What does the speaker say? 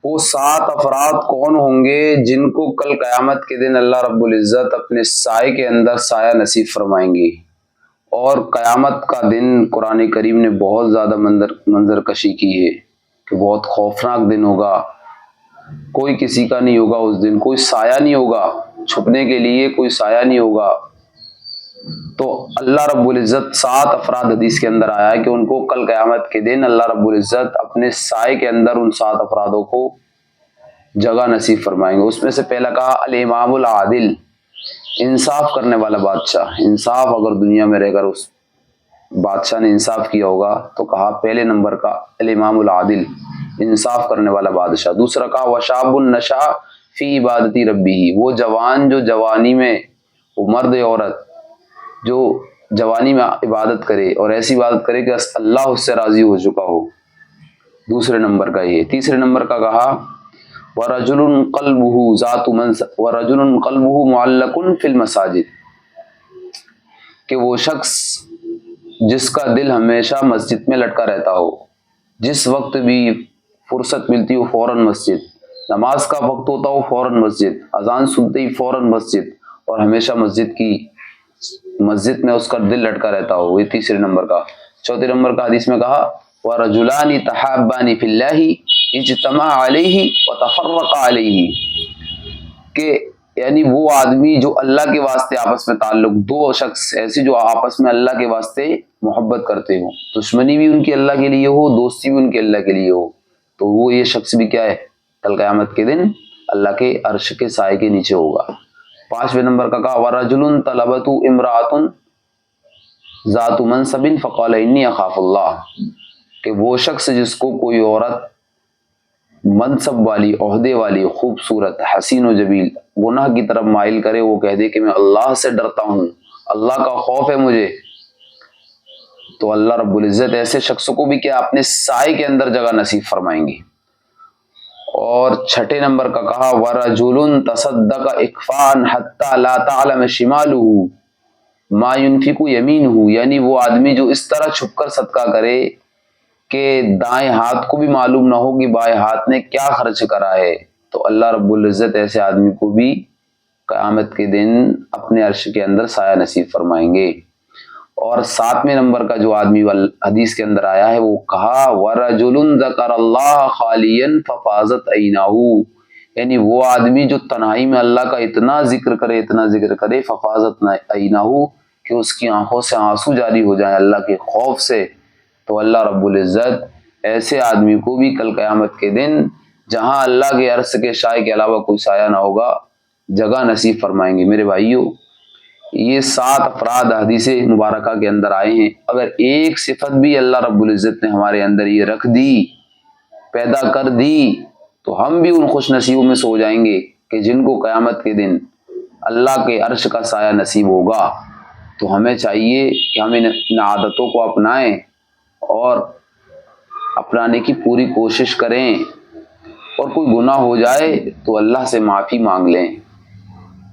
وہ 7 افراد کون ہوں گے جن کو کل قیامت کے دن اللہ رب العزت اپنے سائے کے اندر سایہ نصیب فرمائیں گے۔ اور قیامت کا دن قرآن کریم نے بہت زیادہ منظر کشی کی ہے کہ بہت خوفناک دن ہوگا، کوئی کسی کا نہیں ہوگا اس دن، کوئی سایہ نہیں ہوگا، چھپنے کے لیے کوئی سایہ نہیں ہوگا۔ تو اللہ رب العزت 7 افراد حدیث کے اندر آیا ہے کہ ان کو کل قیامت کے دن اللہ رب العزت اپنے سائے کے اندر ان 7 افرادوں کو جگہ نصیب فرمائیں گے۔ اس میں سے پہلا کہا الامام العادل، انصاف کرنے والا بادشاہ۔ انصاف اگر دنیا میں رہ کر اس بادشاہ نے انصاف کیا ہوگا تو کہا پہلے نمبر کا الامام العادل، انصاف کرنے والا بادشاہ۔ دوسرا کہا وشاب النشا فی عبادتی ربی، وہ جوان جو جوانی میں، وہ مرد عورت جو جوانی میں عبادت کرے اور ایسی عبادت کرے کہ اللہ اس سے راضی ہو چکا ہو، دوسرے نمبر کا یہ۔ تیسرے نمبر کا کہا وَرَجُلٌ قَلْبُهُ ذَاتُ مَنْصَبٍ وَرَجُلٌ قَلْبُهُ مُعَلَّقٌ فِي الْمَسَاجِدِ، کہ وہ شخص جس کا دل ہمیشہ مسجد میں لٹکا رہتا ہو، جس وقت بھی فرصت ملتی ہو فوراً مسجد، نماز کا وقت ہوتا ہو فوراً مسجد، اذان سنتے ہی فوراً مسجد، اور ہمیشہ مسجد میں اس کا دل لٹکا رہتا ہو، یہ تیسرے نمبر کا۔ چوتھے نمبر کا حدیث میں کہا وَرَجُلَانِ تَحَابَّانِ فِي اللَّهِ اجْتَمَعَا عَلَيْهِ وَتَفَرَّقَا عَلَيْهِ، کہ یعنی وہ آدمی جو اللہ کے واسطے آپس میں تعلق، دو شخص ایسے جو آپس میں اللہ کے واسطے محبت کرتے ہوں، دشمنی بھی ان کی اللہ کے لیے ہو، دوستی بھی ان کے اللہ کے لیے ہو، تو وہ یہ شخص بھی کیا ہے، کل قیامت کے دن اللہ کے عرش کے سائے کے نیچے ہوگا۔ پانچویں نمبر کا کہا وَرَجُلٌ طَلَبَتْهُ امْرَأَةٌ ذَاتُ مَنْصَبٍ فَقَالَ إِنِّي أَخَافُ اللَّهَ، کہ وہ شخص جس کو کوئی عورت منصب والی، عہدے والی، خوبصورت، حسین و جمیل گناہ کی طرف مائل کرے، وہ کہہ دے کہ میں اللہ سے ڈرتا ہوں، اللہ کا خوف ہے مجھے، تو اللہ رب العزت ایسے شخص کو بھی کیا اپنے سائے کے اندر جگہ نصیب فرمائیں گے۔ اور چھٹے نمبر کا کہا وَرَجُلٌ تَصَدَّقَ إِخْفَاءً حَتَّى لَا تَعْلَمَ شِمَالُهُ مَا يُنْفِقُ يَمِينُهُ، یعنی وہ آدمی جو اس طرح چھپ کر صدقہ کرے کہ دائیں ہاتھ کو بھی معلوم نہ ہو کہ بائیں ہاتھ نے کیا خرچ کرا ہے، تو اللہ رب العزت ایسے آدمی کو بھی قیامت کے دن اپنے عرش کے اندر سایہ نصیب فرمائیں گے۔ اور 7ویں نمبر کا جو آدمی حدیث کے اندر آیا ہے وہ کہا وَرَجُلٌ ذَكَرَ اللَّهَ خَالِيًا فَفَاضَتْ عَيْنَاهُ، یعنی وہ آدمی جو تنہائی میں اللہ کا اتنا ذکر کرے فَفَاضَتْ عَيْنَاهُ، کہ اس کی آنکھوں سے آنسو جاری ہو جائیں اللہ کے خوف سے، تو اللہ رب العزت ایسے آدمی کو بھی کل قیامت کے دن جہاں اللہ کے عرش کے سائے کے علاوہ کوئی سایہ نہ ہوگا جگہ نصیب فرمائیں گے۔ میرے بھائیوں، یہ 7 افراد حدیث مبارکہ کے اندر آئے ہیں، اگر ایک صفت بھی اللہ رب العزت نے ہمارے اندر یہ رکھ دی، پیدا کر دی، تو ہم بھی ان خوش نصیبوں میں سے ہو جائیں گے کہ جن کو قیامت کے دن اللہ کے عرش کا سایہ نصیب ہوگا۔ تو ہمیں چاہیے کہ ہم ان عادتوں کو اپنائیں اور اپنانے کی پوری کوشش کریں، اور کوئی گناہ ہو جائے تو اللہ سے معافی مانگ لیں۔